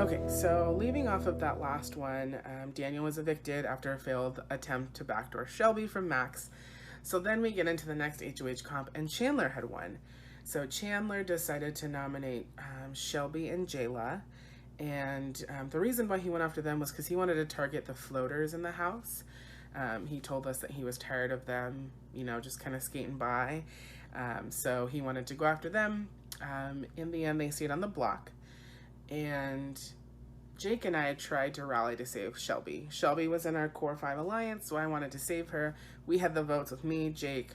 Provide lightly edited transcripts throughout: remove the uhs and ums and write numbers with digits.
Okay, so leaving off of that last one, Daniel was evicted after a failed attempt to backdoor Shelby from Max. So then we get into the next HOH comp, and Chandler had won. So Chandler decided to nominate Shelby and Jayla. And the reason why he went after them was because he wanted to target the floaters in the house. He told us that he was tired of them, you know, just kind of skating by. So he wanted to go after them. In the end, they stayed on the block. And Jake and I had tried to rally to save Shelby. Shelby was in our Core 5 alliance, so I wanted to save her. We had the votes with me, Jake,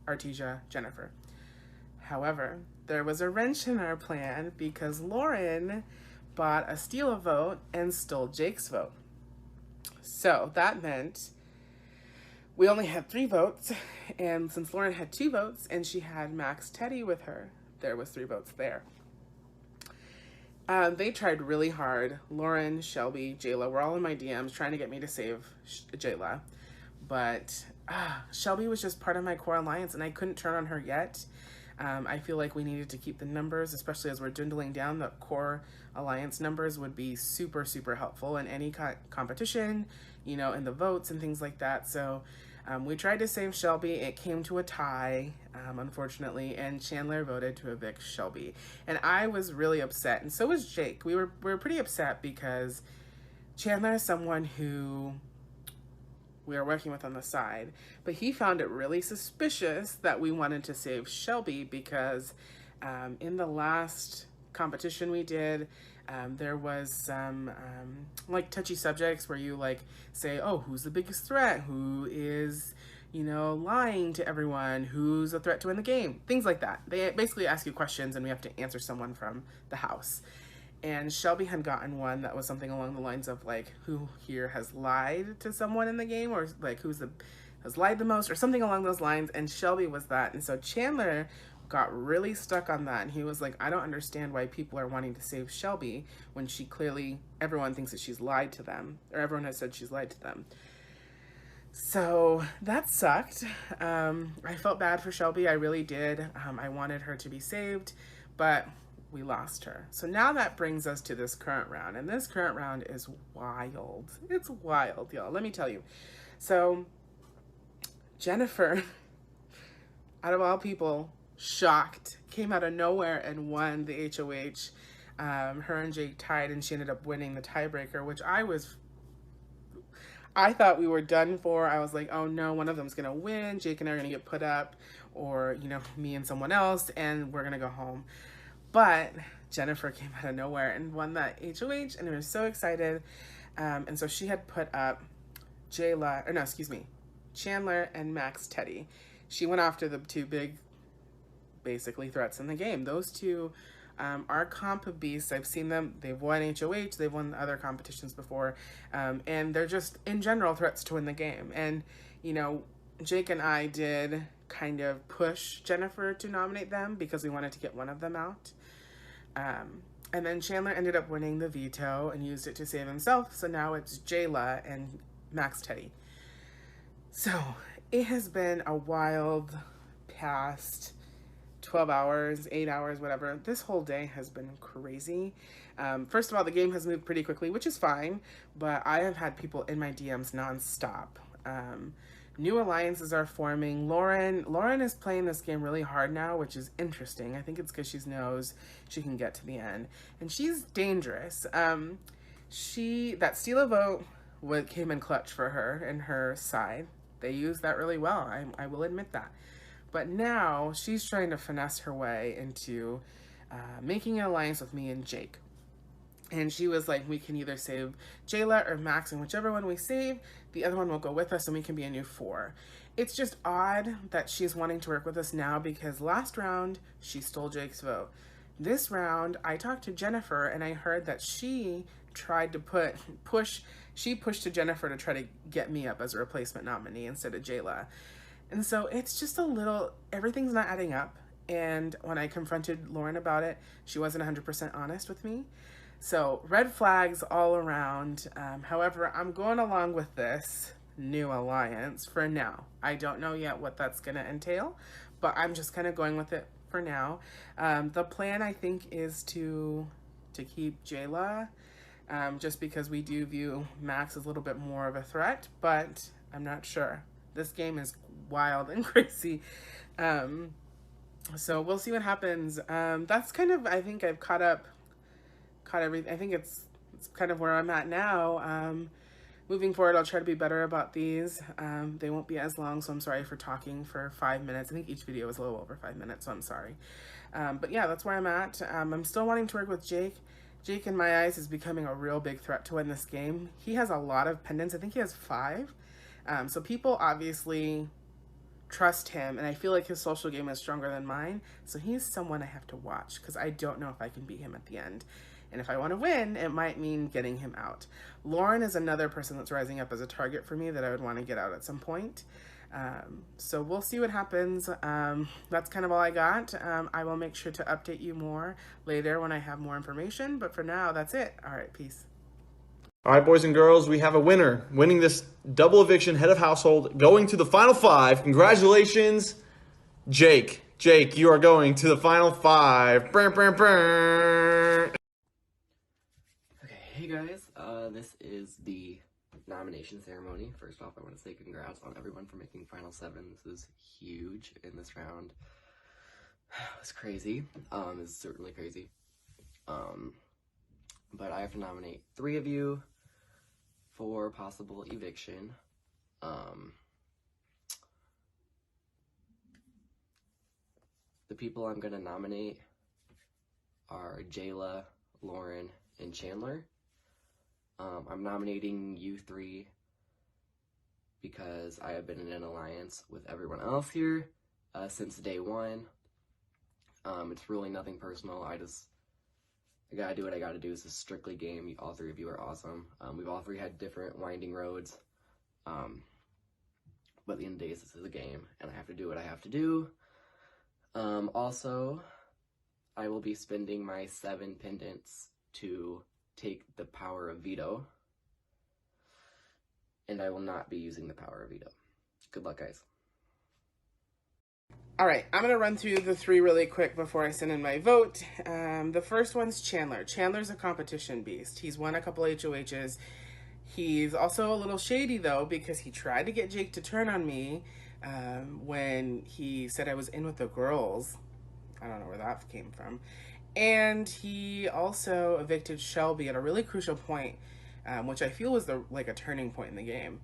Artesia, Jennifer. However, there was a wrench in our plan because Lauren bought a steal a vote and stole Jake's vote. So that meant we only had 3 votes, and since Lauren had 2 votes and she had Max Teddy with her, there was 3 votes there. They tried really hard. Lauren, Shelby, Jayla were all in my DMs trying to get me to save Jayla. But Shelby was just part of my core alliance and I couldn't turn on her yet. I feel like we needed to keep the numbers, especially as we're dwindling down. The core alliance numbers would be super, super helpful in any competition, you know, in the votes and things like that. So we tried to save Shelby. It came to a tie, unfortunately, and Chandler voted to evict Shelby. And I was really upset, and so was Jake. We were pretty upset because Chandler is someone who we are working with on the side, but he found it really suspicious that we wanted to save Shelby because in the last competition we did, there was some like touchy subjects where you like say, oh, who's the biggest threat? Who is, you know, lying to everyone? Who's a threat to win the game? Things like that. They basically ask you questions and we have to answer someone from the house. And Shelby had gotten one that was something along the lines of like, who here has lied to someone in the game, or like has lied the most, or something along those lines. And Shelby was that. And so Chandler got really stuck on that. And he was like, I don't understand why people are wanting to save Shelby when she clearly, everyone thinks that she's lied to them, or everyone has said she's lied to them. So that sucked. I felt bad for Shelby. I really did. I wanted her to be saved, but we lost her. So now that brings us to this current round, and this current round is wild. It's wild, y'all. Let me tell you. So Jennifer, out of all people, shocked, came out of nowhere and won the HOH. Her and Jake tied, and she ended up winning the tiebreaker, which I thought we were done for. I was like, oh no, one of them's gonna win. Jake and I are gonna get put up, or, you know, me and someone else, and we're gonna go home. But Jennifer came out of nowhere and won that HOH, and we were so excited. And so she had put up Chandler and Max Teddy. She went after the 2 big, basically, threats in the game. Those 2 are comp beasts. I've seen them. They've won HOH. They've won other competitions before. And they're just, in general, threats to win the game. And, you know, Jake and I did kind of push Jennifer to nominate them because we wanted to get one of them out. And then Chandler ended up winning the veto and used it to save himself. So now it's Jayla and Max Teddy. So it has been a wild past 12 hours, 8 hours, whatever. This whole day has been crazy. First of all, the game has moved pretty quickly, which is fine, but I have had people in my DMs nonstop. New alliances are forming. Lauren is playing this game really hard now, which is interesting. I think it's because she knows she can get to the end. And she's dangerous. That steal a vote came in clutch for her and her side. They used that really well. I will admit that. But now she's trying to finesse her way into making an alliance with me and Jake. And she was like, we can either save Jayla or Max, and whichever one we save, the other one will go with us and we can be a new 4. It's just odd that she's wanting to work with us now because last round, she stole Jake's vote. This round, I talked to Jennifer and I heard that she tried to push to Jennifer to try to get me up as a replacement nominee instead of Jayla. And so it's just everything's not adding up. And when I confronted Lauren about it, she wasn't 100% honest with me. So red flags all around. However, I'm going along with this new alliance for now. I don't know yet what that's going to entail, but I'm just kind of going with it for now. The plan, I think, is to keep Jayla just because we do view Max as a little bit more of a threat, but I'm not sure. This game is wild and crazy. So we'll see what happens. That's kind of, I think I've caught everything. I think it's kind of where I'm at now. Moving forward, I'll try to be better about these. They won't be as long, so I'm sorry for talking for 5 minutes. I think each video was a little over 5 minutes, so I'm sorry. But yeah, that's where I'm at. I'm still wanting to work with Jake. Jake, in my eyes, is becoming a real big threat to win this game. He has a lot of pendants. I think he has 5. So people obviously trust him, and I feel like his social game is stronger than mine. So he's someone I have to watch because I don't know if I can beat him at the end. And if I want to win, it might mean getting him out. Lauren is another person that's rising up as a target for me that I would want to get out at some point. So we'll see what happens. That's kind of all I got. I will make sure to update you more later when I have more information. But for now, that's it. All right, peace. All right, boys and girls, we have a winner winning this double eviction head of household, going to the final 5. Congratulations, Jake. Jake, you are going to the final 5. Brr, brr, brr. Okay, hey guys, this is the nomination ceremony. First off, I want to say congrats on everyone for making Final 7. This is huge in this round. It was crazy. It's certainly crazy. But I have to nominate 3 of you for possible eviction. The people I'm going to nominate are Jayla, Lauren, and Chandler. I'm nominating you 3 because I have been in an alliance with everyone else here since day 1. It's really nothing personal. I gotta do what I gotta do. This is strictly game. All 3 of you are awesome. We've all 3 had different winding roads. But at the end of the day, this is a game, and I have to do what I have to do. Also, I will be spending my 7 pendants to take the power of veto, and I will not be using the power of veto. Good luck, guys. All right, I'm going to run through the 3 really quick before I send in my vote. The first one's Chandler. Chandler's a competition beast. He's won a couple HOHs. He's also a little shady, though, because he tried to get Jake to turn on me when he said I was in with the girls. I don't know where that came from. And he also evicted Shelby at a really crucial point, which I feel was like a turning point in the game.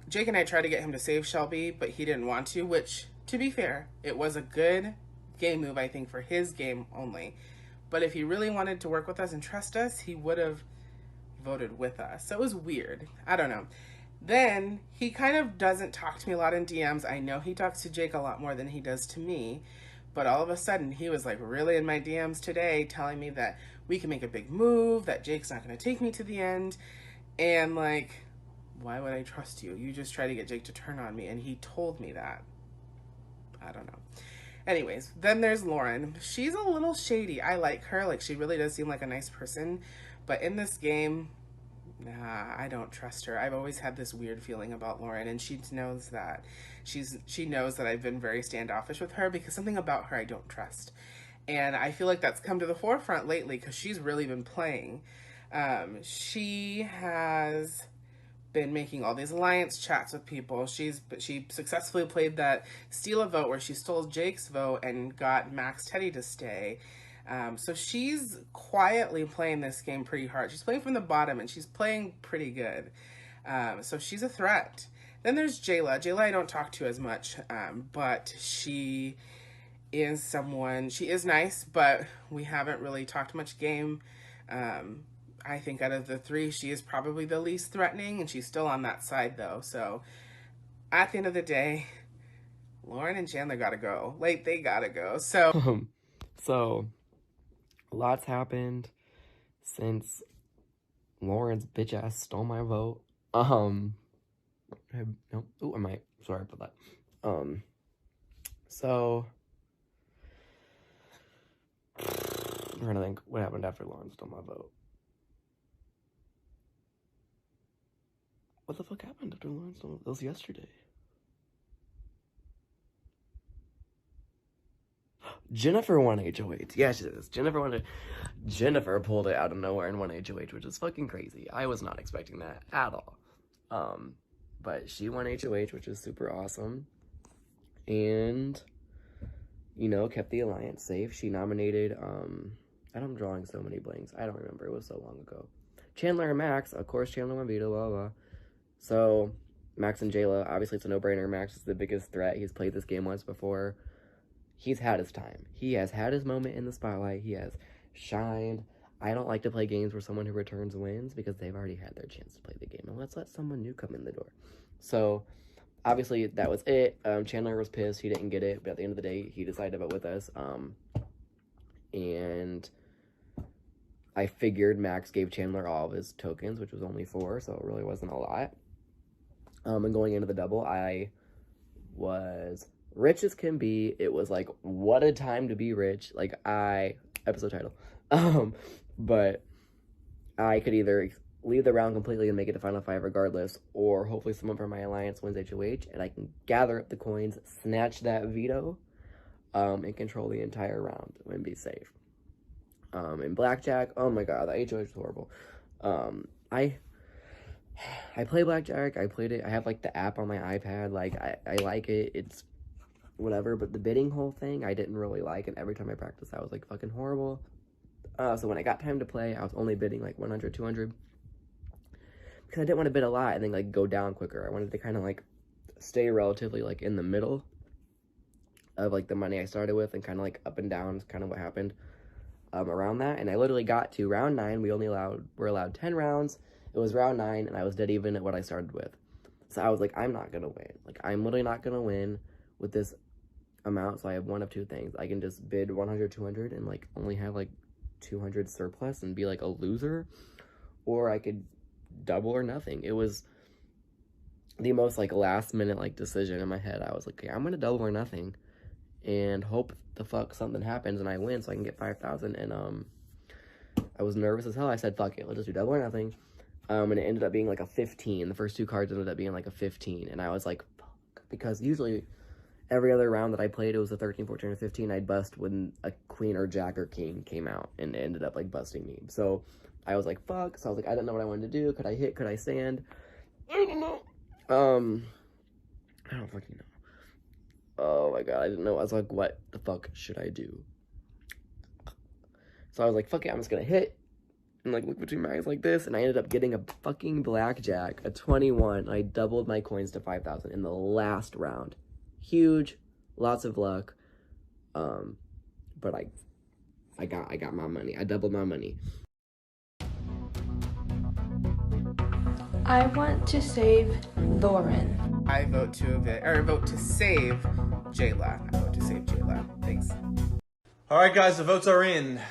Jake and I tried to get him to save Shelby, but he didn't want to, which, to be fair, it was a good game move, I think, for his game only. But if he really wanted to work with us and trust us, he would have voted with us. So it was weird. I don't know. Then he kind of doesn't talk to me a lot in DMs. I know he talks to Jake a lot more than he does to me. But all of a sudden, he was like really in my DMs today telling me that we can make a big move, that Jake's not going to take me to the end. And like, why would I trust you? You just try to get Jake to turn on me. And he told me that. I don't know. Anyways, then there's Lauren. She's a little shady. I like her. Like, she really does seem like a nice person. But in this game, nah, I don't trust her. I've always had this weird feeling about Lauren, and she knows that. She knows that I've been very standoffish with her because something about her I don't trust. And I feel like that's come to the forefront lately because she's really been playing. She has been making all these alliance chats with people. She successfully played that steal a vote where she stole Jake's vote and got Max Teddy to stay. So she's quietly playing this game pretty hard. She's playing from the bottom, and she's playing pretty good. So she's a threat. Then there's Jayla. Jayla I don't talk to as much, but she is someone, she is nice, but we haven't really talked much game. I think out of the 3, she is probably the least threatening, and she's still on that side, though. So at the end of the day, Lauren and Chandler gotta go. Like, they gotta go. So, lots happened since Lauren's bitch ass stole my vote. No, I might. Sorry about that. So, I'm trying to think what happened after Lauren stole my vote. What the fuck happened after Lauren stole? That was yesterday. Jennifer won HOH. Yeah, she is. Jennifer pulled it out of nowhere and won HOH, which is fucking crazy. I was not expecting that at all. But she won HOH, which is super awesome. And, you know, kept the alliance safe. She nominated, I'm drawing so many blanks. I don't remember. It was so long ago. Chandler and Max. Of course, Chandler won veto, blah, blah. So, Max and Jayla, obviously it's a no-brainer. Max is the biggest threat. He's played this game once before. He's had his time. He has had his moment in the spotlight. He has shined. I don't like to play games where someone who returns wins because they've already had their chance to play the game. And let's let someone new come in the door. So, obviously, that was it. Chandler was pissed. He didn't get it. But at the end of the day, he decided to vote with us. And I figured Max gave Chandler all of his tokens, which was only 4. So, it really wasn't a lot. And going into the double, I was rich as can be. It was like, what a time to be rich. Like, episode title. But I could either leave the round completely and make it to final 5 regardless, or hopefully someone from my alliance wins HOH, and I can gather up the coins, snatch that veto, and control the entire round and be safe. In blackjack, oh my god, the HOH was horrible. I play blackjack. I played it. I have like the app on my iPad. Like I like it. It's whatever. But the bidding whole thing, I didn't really like. And every time I practiced, I was like fucking horrible. So when I got time to play, I was only bidding like 100, 200, because I didn't want to bid a lot and then like go down quicker. I wanted to kind of like stay relatively like in the middle of like the money I started with, and kind of like up and down is kind of what happened around that. And I literally got to round 9. We're allowed 10 rounds. It was round 9, and I was dead even at what I started with. So I was like, I'm not going to win. Like, I'm literally not going to win with this amount. So I have one of two things. I can just bid 100, 200, and, like, only have, like, 200 surplus and be, like, a loser. Or I could double or nothing. It was the most, like, last-minute, like, decision in my head. I was like, okay, I'm going to double or nothing and hope the fuck something happens and I win so I can get 5,000. And, I was nervous as hell. I said, fuck it, let's just do double or nothing. And it ended up being like a 15. The first 2 cards ended up being like a 15. And I was like, fuck. Because usually every other round that I played, it was a 13, 14, or 15. I'd bust when a queen or jack or king came out. And it ended up like busting me. So I was like, fuck. So I was like, I didn't know what I wanted to do. Could I hit? Could I stand? I don't know. I don't fucking know. Oh my god, I didn't know. I was like, what the fuck should I do? So I was like, fuck it, I'm just gonna hit. And like look between my eyes like this, and I ended up getting a fucking blackjack, a 21. I doubled my coins to 5,000 in the last round. Huge, lots of luck. But I got my money. I doubled my money. I want to save Lauren. I vote to save Jayla. I vote to save Jayla. Thanks. All right, guys, the votes are in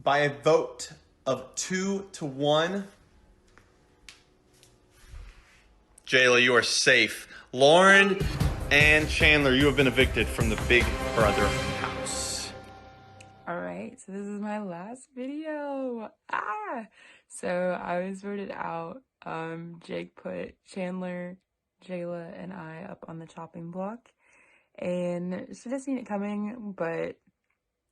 by a vote of 2-1. Jayla, you are safe. Lauren and Chandler, you have been evicted from the Big Brother house. All right, so this is my last video. So I was voted out. Jake put Chandler, Jayla, and I up on the chopping block, and should have seen it coming, but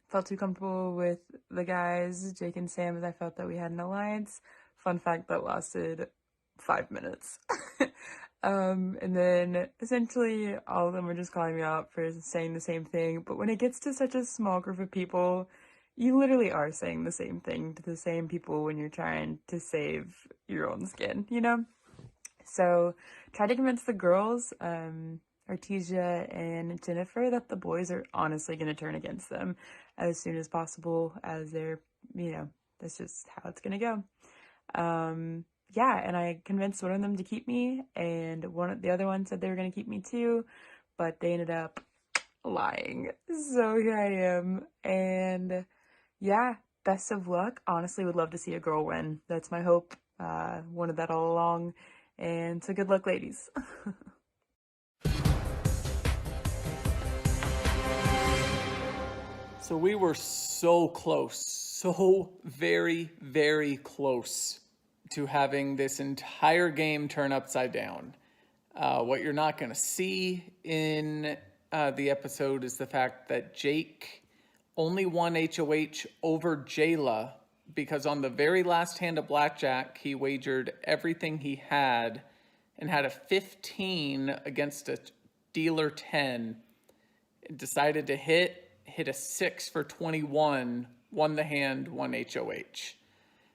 felt too comfortable with the guys, Jake and Sam, as I felt that we had an alliance. Fun fact, that lasted 5 minutes. And then essentially all of them were just calling me out for saying the same thing. But when it gets to such a small group of people, you literally are saying the same thing to the same people when you're trying to save your own skin, you know? So try to convince the girls, Artesia and Jennifer, that the boys are honestly going to turn against them as soon as possible, as they're, you know, that's just how it's going to go. Yeah, and I convinced one of them to keep me, and the other one said they were going to keep me too, but they ended up lying. So here I am, and yeah, best of luck. Honestly, would love to see a girl win. That's my hope. Wanted that all along, and so good luck, ladies. So we were so close, so very, very close to having this entire game turn upside down. What you're not going to see in the episode is the fact that Jake only won HOH over Jayla because on the very last hand of blackjack, he wagered everything he had and had a 15 against a dealer 10. Decided to hit a 6 for 21, won the hand, won HOH.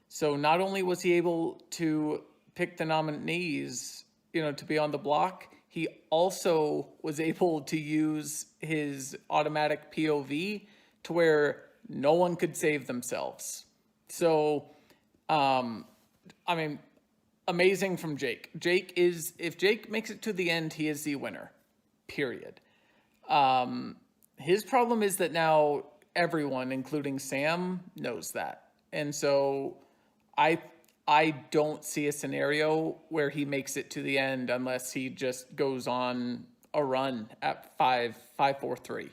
So not only was he able to pick the nominees, to be on the block, he also was able to use his automatic POV to where no one could save themselves. So, amazing from Jake. If Jake makes it to the end, he is the winner, period. His problem is that now everyone, including Sam, knows that. And so I don't see a scenario where he makes it to the end unless he just goes on a run at 5-4-3.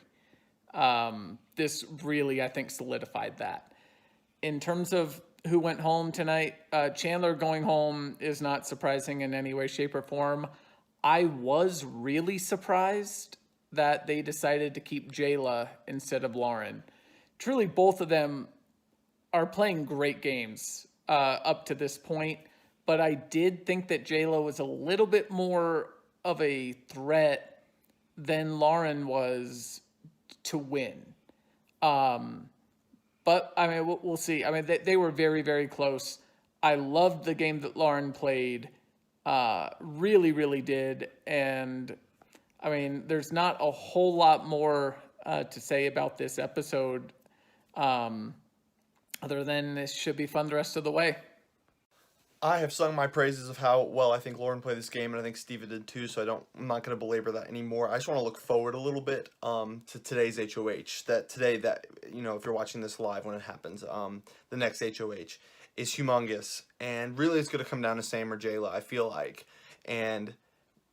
This really, I think, solidified that. In terms of who went home tonight, Chandler going home is not surprising in any way, shape, or form. I was really surprised that they decided to keep Jayla instead of Lauren. Truly, both of them are playing great games up to this point, but I did think that Jayla was a little bit more of a threat than Lauren was to win. But, we'll see. They were very, very close. I loved the game that Lauren played. Really, really did. And, there's not a whole lot more to say about this episode other than this should be fun the rest of the way. I have sung my praises of how well I think Lauren played this game, and I think Steva did too, so I'm not going to belabor that anymore. I just want to look forward a little bit to today's HOH. That if you're watching this live when it happens, the next HOH is humongous, and really it's going to come down to Sam or Jayla, I feel like. And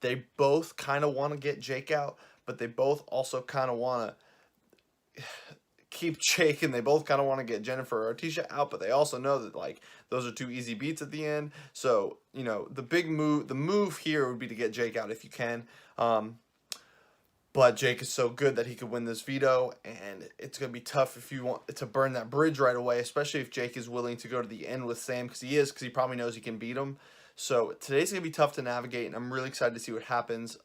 they both kind of want to get Jake out, but they both also kind of want to keep Jake, and they both kind of want to get Jennifer or Artesia out, but they also know that those are two easy beats at the end. So the move here would be to get Jake out if you can. But Jake is so good that he could win this veto, and it's gonna be tough if you want to burn that bridge right away, especially if Jake is willing to go to the end with Sam, because he probably knows he can beat him. So today's gonna be tough to navigate, and I'm really excited to see what happens.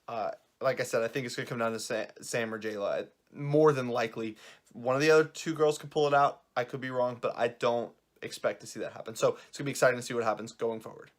Like I said, I think it's gonna come down to Sam or Jayla. More than likely, one of the other two girls could pull it out. I could be wrong, but I don't expect to see that happen. So it's going to be exciting to see what happens going forward.